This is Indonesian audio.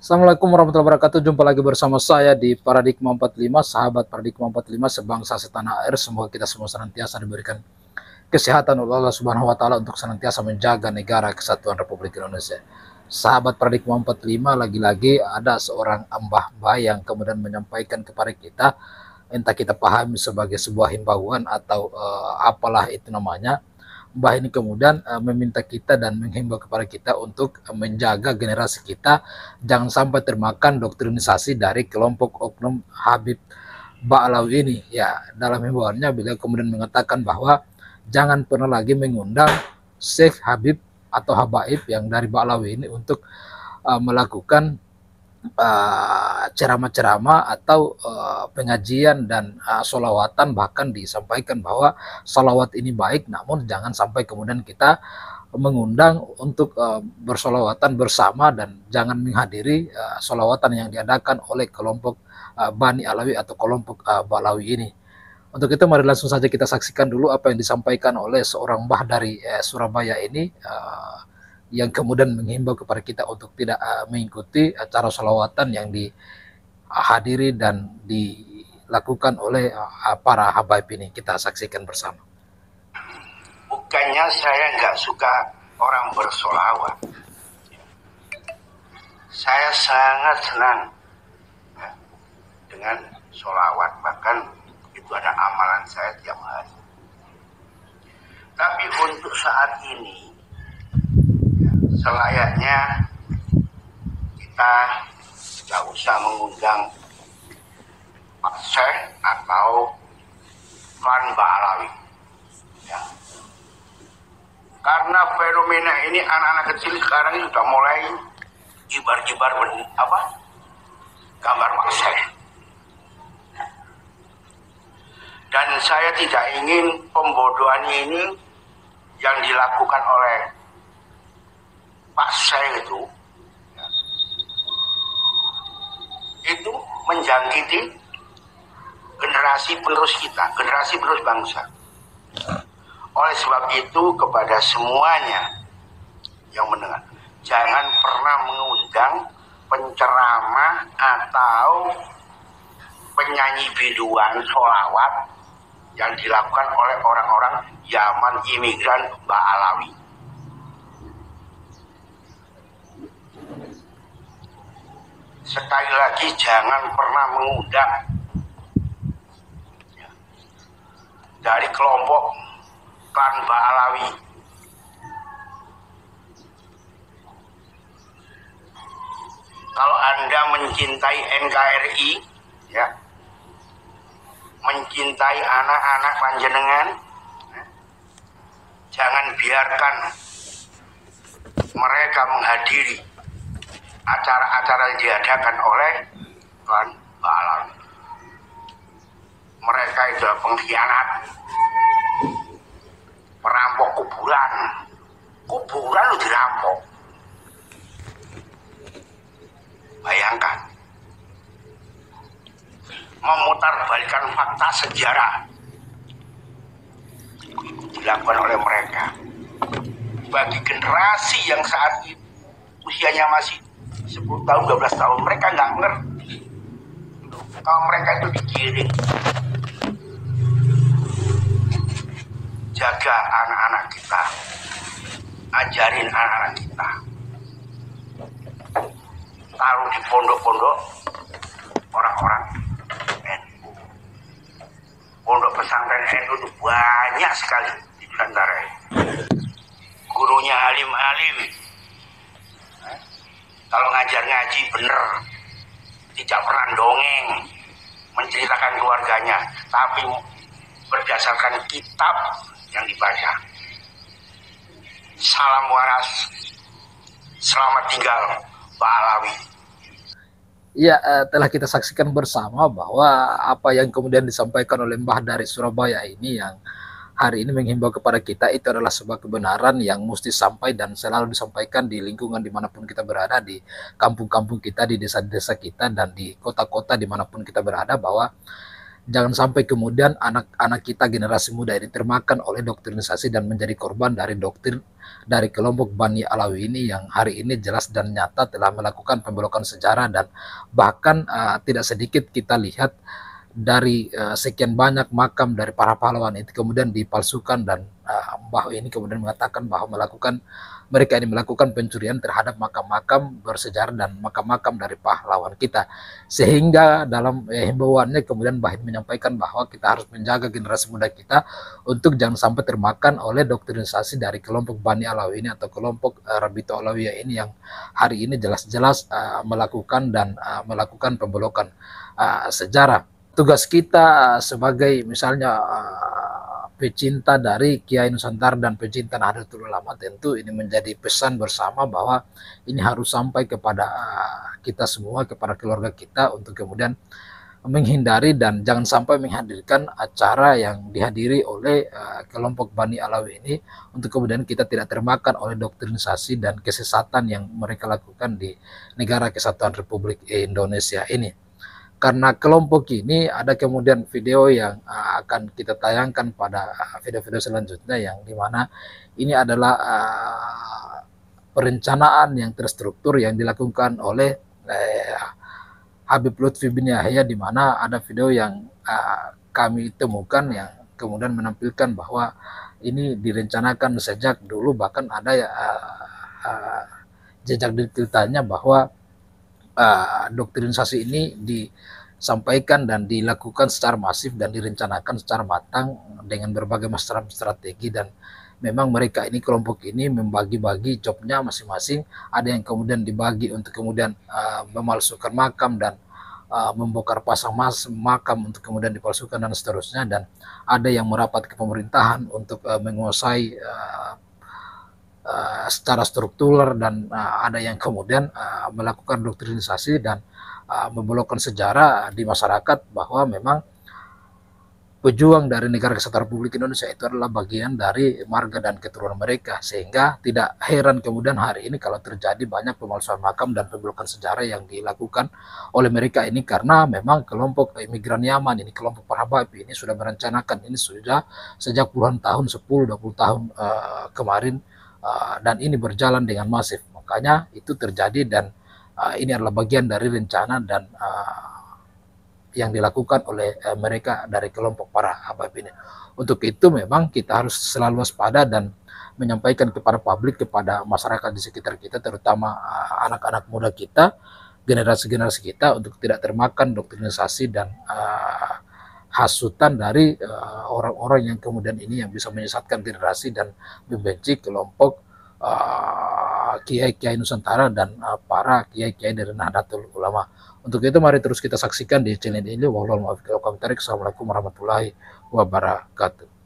Assalamualaikum warahmatullahi wabarakatuh. Jumpa lagi bersama saya di Paradigma 45, sahabat Paradigma 45 sebangsa setanah air. Semoga kita semua senantiasa diberikan kesehatan oleh Allah Subhanahu wa taala untuk senantiasa menjaga negara kesatuan Republik Indonesia. Sahabat Paradigma 45, lagi-lagi ada seorang mbah-mbah yang kemudian menyampaikan kepada kita, entah kita pahami sebagai sebuah himbauan atau apalah itu namanya. Mbah ini kemudian meminta kita dan menghimbau kepada kita untuk menjaga generasi kita jangan sampai termakan doktrinisasi dari kelompok oknum Habib Ba'alawi ini. Ya, dalam himbauannya beliau kemudian mengatakan bahwa jangan pernah lagi mengundang Syekh Habib atau Habaib yang dari Ba'alawi ini untuk melakukan ceramah-ceramah atau pengajian dan sholawatan. Bahkan disampaikan bahwa sholawat ini baik, namun jangan sampai kemudian kita mengundang untuk bersolawatan bersama dan jangan menghadiri solawatan yang diadakan oleh kelompok Bani Alawi atau kelompok Ba'alawi ini. Untuk itu mari langsung saja kita saksikan dulu apa yang disampaikan oleh seorang mbah dari Surabaya ini, yang kemudian menghimbau kepada kita untuk tidak mengikuti acara sholawatan yang dihadiri dan dilakukan oleh para habaib ini. Kita saksikan bersama. Bukannya saya nggak suka orang bersolawat, saya sangat senang dengan solawat, bahkan itu ada amalan saya tiap hari. Tapi untuk saat ini selayaknya kita nggak usah mengundang Pak Syekh atau klan Ba'alawi, ya. Karena fenomena ini anak-anak kecil sekarang ini sudah mulai jibar-jibar gambar Pak Syekh. Dan saya tidak ingin pembodohan ini yang dilakukan oleh Pak Syekh itu menjangkiti generasi penerus kita, generasi penerus bangsa. Oleh sebab itu kepada semuanya yang mendengar, jangan pernah mengundang penceramah atau penyanyi biduan sholawat yang dilakukan oleh orang-orang Yaman imigran Ba'alawi. Sekali lagi jangan pernah mengundang dari kelompok klan Ba'alawi. Kalau Anda mencintai NKRI, ya, mencintai anak-anak panjenengan, jangan biarkan mereka menghadiri acara-acara yang diadakan oleh klan Ba'alawi. Mereka itu pengkhianat, perampok kuburan. Kuburan lu dirampok. Bayangkan, memutarbalikkan fakta sejarah dilakukan oleh mereka. Bagi generasi yang saat itu usianya masih 10 tahun, 12 tahun, mereka nggak ngerti kalau mereka itu digiring. Jaga anak-anak kita, ajarin anak-anak kita, taruh di pondok-pondok orang-orang NU. Pondok pesantren NU itu banyak sekali di Nusantara. Gurunya alim-alim, kalau ngajar ngaji bener, tidak pernah dongeng menceritakan keluarganya, tapi berdasarkan kitab yang dibaca. Salam waras, selamat tinggal Ba'alawi. Ya, telah kita saksikan bersama bahwa apa yang kemudian disampaikan oleh mbah dari Surabaya ini yang hari ini menghimbau kepada kita itu adalah sebuah kebenaran yang mesti sampai dan selalu disampaikan di lingkungan dimanapun kita berada, di kampung-kampung kita, di desa-desa kita, dan di kota-kota dimanapun kita berada, bahwa jangan sampai kemudian anak-anak kita generasi muda ini termakan oleh doktrinisasi dan menjadi korban dari doktrin dari kelompok Bani Alawi ini yang hari ini jelas dan nyata telah melakukan pembelokan sejarah, dan bahkan tidak sedikit kita lihat dari sekian banyak makam dari para pahlawan itu kemudian dipalsukan, dan bahwa ini kemudian mengatakan bahwa mereka ini melakukan pencurian terhadap makam-makam bersejarah dan makam-makam dari pahlawan kita, sehingga dalam himbauannya kemudian Bahit menyampaikan bahwa kita harus menjaga generasi muda kita untuk jangan sampai termakan oleh doktrinisasi dari kelompok Bani Alawi ini atau kelompok Rabito Alawiyah ini yang hari ini jelas-jelas melakukan melakukan pembelokan sejarah. Tugas kita sebagai misalnya pecinta dari Kiai Nusantara dan pecinta Nahdlatul Ulama, tentu ini menjadi pesan bersama bahwa ini harus sampai kepada kita semua, kepada keluarga kita, untuk kemudian menghindari dan jangan sampai menghadirkan acara yang dihadiri oleh kelompok Bani Alawi ini, untuk kemudian kita tidak termakan oleh doktrinisasi dan kesesatan yang mereka lakukan di negara kesatuan Republik Indonesia ini. Karena kelompok ini ada kemudian video yang akan kita tayangkan pada video-video selanjutnya, yang dimana ini adalah perencanaan yang terstruktur yang dilakukan oleh Habib Lutfi bin Yahya, di mana ada video yang kami temukan yang kemudian menampilkan bahwa ini direncanakan sejak dulu, bahkan ada jejak detailnya bahwa doktrinisasi ini disampaikan dan dilakukan secara masif dan direncanakan secara matang dengan berbagai macam strategi, dan memang mereka ini, kelompok ini membagi-bagi jobnya masing-masing. Ada yang kemudian dibagi untuk kemudian memalsukan makam dan membongkar pasang makam untuk kemudian dipalsukan dan seterusnya, dan ada yang merapat ke pemerintahan untuk menguasai secara struktural, dan ada yang kemudian melakukan doktrinisasi dan membelokkan sejarah di masyarakat bahwa memang pejuang dari negara kesatuan Republik Indonesia itu adalah bagian dari marga dan keturunan mereka, sehingga tidak heran kemudian hari ini kalau terjadi banyak pemalsuan makam dan pembelokan sejarah yang dilakukan oleh mereka ini, karena memang kelompok imigran Yaman ini, kelompok para Habib ini sudah merencanakan ini sudah sejak puluhan tahun, 10-20 tahun kemarin, dan ini berjalan dengan masif. Makanya itu terjadi, dan ini adalah bagian dari rencana dan yang dilakukan oleh mereka dari kelompok para Habib ini. Untuk itu memang kita harus selalu waspada dan menyampaikan kepada publik, kepada masyarakat di sekitar kita, terutama anak-anak muda kita, generasi-generasi kita, untuk tidak termakan doktrinisasi dan hasutan dari orang-orang yang kemudian ini yang bisa menyesatkan generasi dan membenci kelompok kiai-kiai Nusantara dan para kiai-kiai dari Nahdlatul Ulama. Untuk itu mari terus kita saksikan di channel ini. Wassalamualaikum warahmatullahi wabarakatuh.